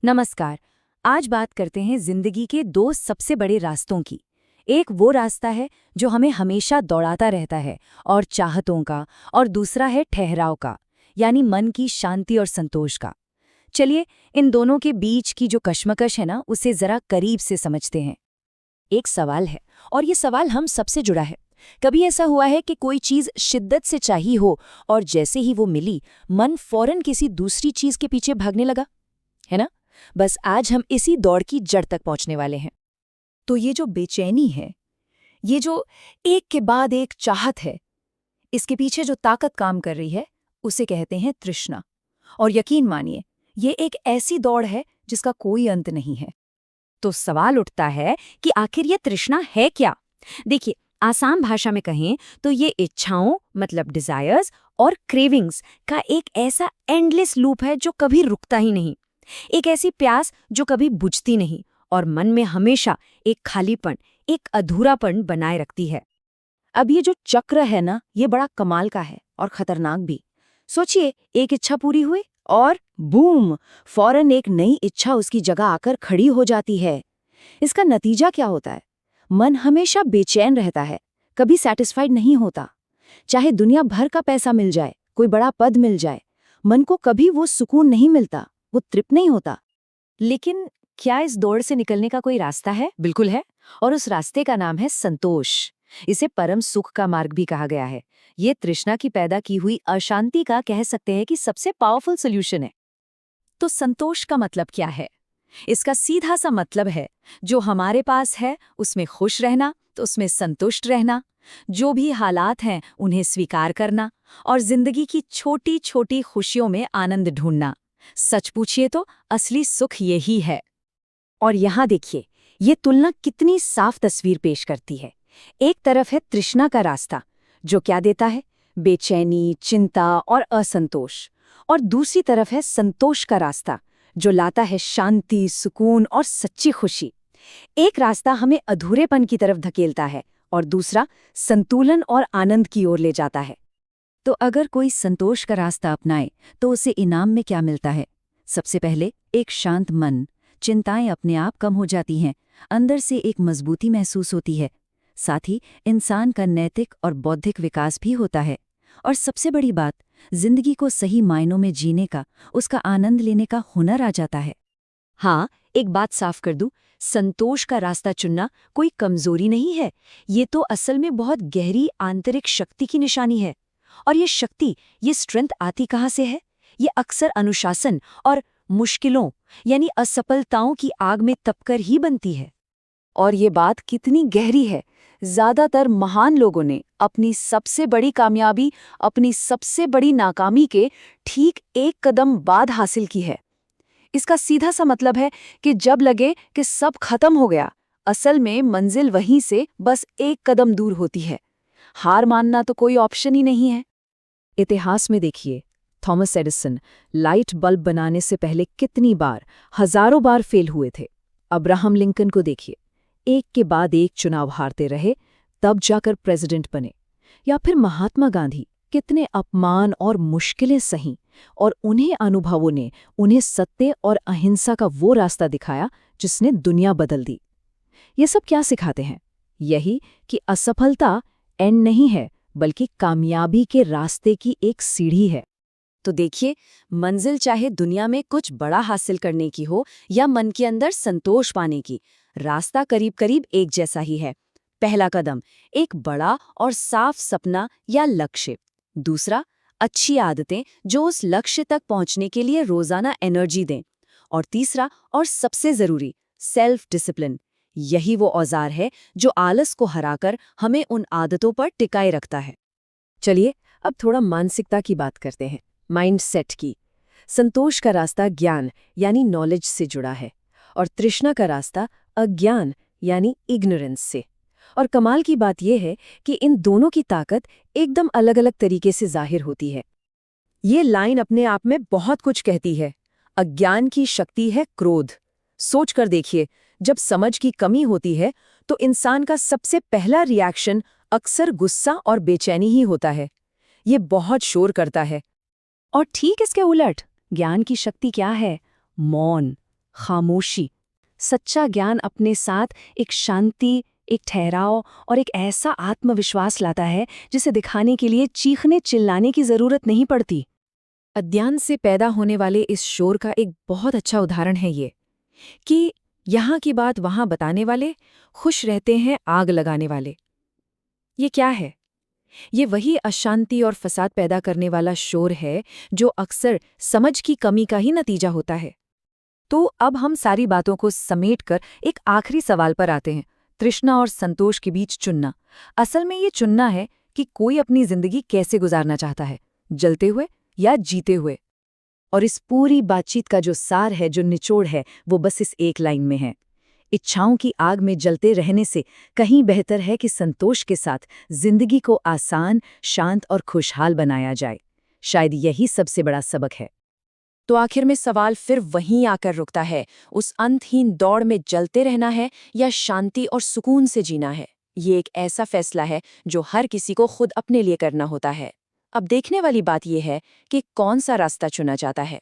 नमस्कार। आज बात करते हैं जिंदगी के दो सबसे बड़े रास्तों की। एक वो रास्ता है जो हमें हमेशा दौड़ाता रहता है और चाहतों का, और दूसरा है ठहराव का, यानी मन की शांति और संतोष का। चलिए इन दोनों के बीच की जो कश्मकश है ना, उसे जरा करीब से समझते हैं। एक सवाल है, और ये सवाल हम सबसे जुड़ा है। कभी ऐसा हुआ है कि कोई चीज शिद्दत से चाहिए हो और जैसे ही वो मिली, मन फौरन किसी दूसरी चीज के पीछे भागने लगा, है ना? बस आज हम इसी दौड़ की जड़ तक पहुंचने वाले हैं। तो ये जो बेचैनी है, ये जो एक के बाद एक चाहत है, इसके पीछे जो ताकत काम कर रही है, उसे कहते हैं तृष्णा। और यकीन मानिए, ये एक ऐसी दौड़ है जिसका कोई अंत नहीं है। तो सवाल उठता है कि आखिर ये तृष्णा है क्या? देखिए, आसान भाषा में कहें तो ये इच्छाओं मतलब डिजायर्स और क्रेविंग्स का एक ऐसा एंडलेस लूप है जो कभी रुकता ही नहीं। एक ऐसी प्यास जो कभी बुझती नहीं और मन में हमेशा एक खालीपन, एक अधूरापन बनाए रखती है। अब ये जो चक्र है ना, ये बड़ा कमाल का है और खतरनाक भी। सोचिए, एक इच्छा पूरी हुई और बूम, फौरन एक नई इच्छा उसकी जगह आकर खड़ी हो जाती है। इसका नतीजा क्या होता है? मन हमेशा बेचैन रहता है, कभी सेटिस्फाइड नहीं होता। चाहे दुनिया भर का पैसा मिल जाए, कोई बड़ा पद मिल जाए, मन को कभी वो सुकून नहीं मिलता, वो तृप्त नहीं होता। लेकिन क्या इस दौड़ से निकलने का कोई रास्ता है? बिल्कुल है। और उस रास्ते का नाम है संतोष। इसे परम सुख का मार्ग भी कहा गया है। ये तृष्णा की पैदा की हुई अशांति का, कह सकते हैं कि सबसे पावरफुल सॉल्यूशन है। तो संतोष का मतलब क्या है? इसका सीधा सा मतलब है, जो हमारे पास है उसमें खुश रहना, तो उसमें संतुष्ट रहना, जो भी हालात हैं उन्हें स्वीकार करना और जिंदगी की छोटी छोटी खुशियों में आनंद ढूंढना। सच पूछिए तो असली सुख यही है। और यहाँ देखिए, ये तुलना कितनी साफ तस्वीर पेश करती है। एक तरफ है तृष्णा का रास्ता, जो क्या देता है? बेचैनी, चिंता और असंतोष। और दूसरी तरफ है संतोष का रास्ता, जो लाता है शांति, सुकून और सच्ची खुशी। एक रास्ता हमें अधूरेपन की तरफ धकेलता है और दूसरा संतुलन और आनंद की ओर ले जाता है। तो अगर कोई संतोष का रास्ता अपनाए तो उसे इनाम में क्या मिलता है? सबसे पहले एक शांत मन, चिंताएं अपने आप कम हो जाती हैं, अंदर से एक मजबूती महसूस होती है। साथ ही इंसान का नैतिक और बौद्धिक विकास भी होता है। और सबसे बड़ी बात, जिंदगी को सही मायनों में जीने का, उसका आनंद लेने का हुनर आ जाता है। हाँ, एक बात साफ कर दूं, संतोष का रास्ता चुनना कोई कमजोरी नहीं है। ये तो असल में बहुत गहरी आंतरिक शक्ति की निशानी है। और ये शक्ति, ये स्ट्रेंथ आती कहाँ से है? ये अक्सर अनुशासन और मुश्किलों यानी असफलताओं की आग में तपकर ही बनती है। और ये बात कितनी गहरी है, ज्यादातर महान लोगों ने अपनी सबसे बड़ी कामयाबी अपनी सबसे बड़ी नाकामी के ठीक एक कदम बाद हासिल की है। इसका सीधा सा मतलब है कि जब लगे कि सब खत्म हो गया, असल में मंजिल वहीं से बस एक कदम दूर होती है। हार मानना तो कोई ऑप्शन ही नहीं है। इतिहास में देखिए, थॉमस एडिसन लाइट बल्ब बनाने से पहले कितनी बार, हजारों बार फेल हुए थे। अब्राहम लिंकन को देखिए, एक के बाद एक चुनाव हारते रहे, तब जाकर प्रेसिडेंट बने। या फिर महात्मा गांधी कितने अपमान और मुश्किलें सहीं, और उन्हें अनुभवों ने उन्हें सत्य और अहिंसा का वो रास्ता दिखाया जिसने दुनिया बदल दी। ये सब क्या सिखाते हैं? यही कि असफलता एंड नहीं है, बल्कि कामयाबी के रास्ते की एक सीढ़ी है। तो देखिए, मंजिल चाहे दुनिया में कुछ बड़ा हासिल करने की हो या मन के अंदर संतोष पाने की, रास्ता करीब करीब एक जैसा ही है। पहला कदम एक बड़ा और साफ सपना या लक्ष्य। दूसरा, अच्छी आदतें जो उस लक्ष्य तक पहुंचने के लिए रोजाना एनर्जी दें। और तीसरा और सबसे जरूरी, सेल्फ डिसिप्लिन। यही वो औजार है जो आलस को हराकर हमें उन आदतों पर टिकाए रखता है। चलिए अब थोड़ा मानसिकता की बात करते हैं, माइंडसेट की। संतोष का रास्ता ज्ञान यानी नॉलेज से जुड़ा है और तृष्णा का रास्ता अज्ञान यानी इग्नोरेंस से। और कमाल की बात यह है कि इन दोनों की ताकत एकदम अलग-अलग तरीके से जाहिर होती है। ये लाइन अपने आप में बहुत कुछ कहती है। अज्ञान की शक्ति है क्रोध। सोच कर देखिए, जब समझ की कमी होती है तो इंसान का सबसे पहला रिएक्शन अक्सर गुस्सा और बेचैनी ही होता है। ये बहुत शोर करता है। और ठीक इसके उलट ज्ञान की शक्ति क्या है? मौन, खामोशी। सच्चा ज्ञान अपने साथ एक शांति, एक ठहराव और एक ऐसा आत्मविश्वास लाता है जिसे दिखाने के लिए चीखने चिल्लाने की जरूरत नहीं पड़ती। अज्ञान से पैदा होने वाले इस शोर का एक बहुत अच्छा उदाहरण है ये कि यहाँ की बात वहाँ बताने वाले खुश रहते हैं आग लगाने वाले। ये क्या है? ये वही अशांति और फसाद पैदा करने वाला शोर है जो अक्सर समझ की कमी का ही नतीजा होता है। तो अब हम सारी बातों को समेटकर एक आखिरी सवाल पर आते हैं, तृष्णा और संतोष के बीच चुनना। असल में ये चुनना है कि कोई अपनी जिंदगी कैसे गुजारना चाहता है, जलते हुए या जीते हुए। और इस पूरी बातचीत का जो सार है, जो निचोड़ है, वो बस इस एक लाइन में है। इच्छाओं की आग में जलते रहने से कहीं बेहतर है कि संतोष के साथ जिंदगी को आसान, शांत और खुशहाल बनाया जाए। शायद यही सबसे बड़ा सबक है। तो आखिर में सवाल फिर वहीं आकर रुकता है, उस अंतहीन दौड़ में जलते रहना है या शांति और सुकून से जीना है। ये एक ऐसा फैसला है जो हर किसी को खुद अपने लिए करना होता है। अब देखने वाली बात यह है कि कौन सा रास्ता चुना जाता है।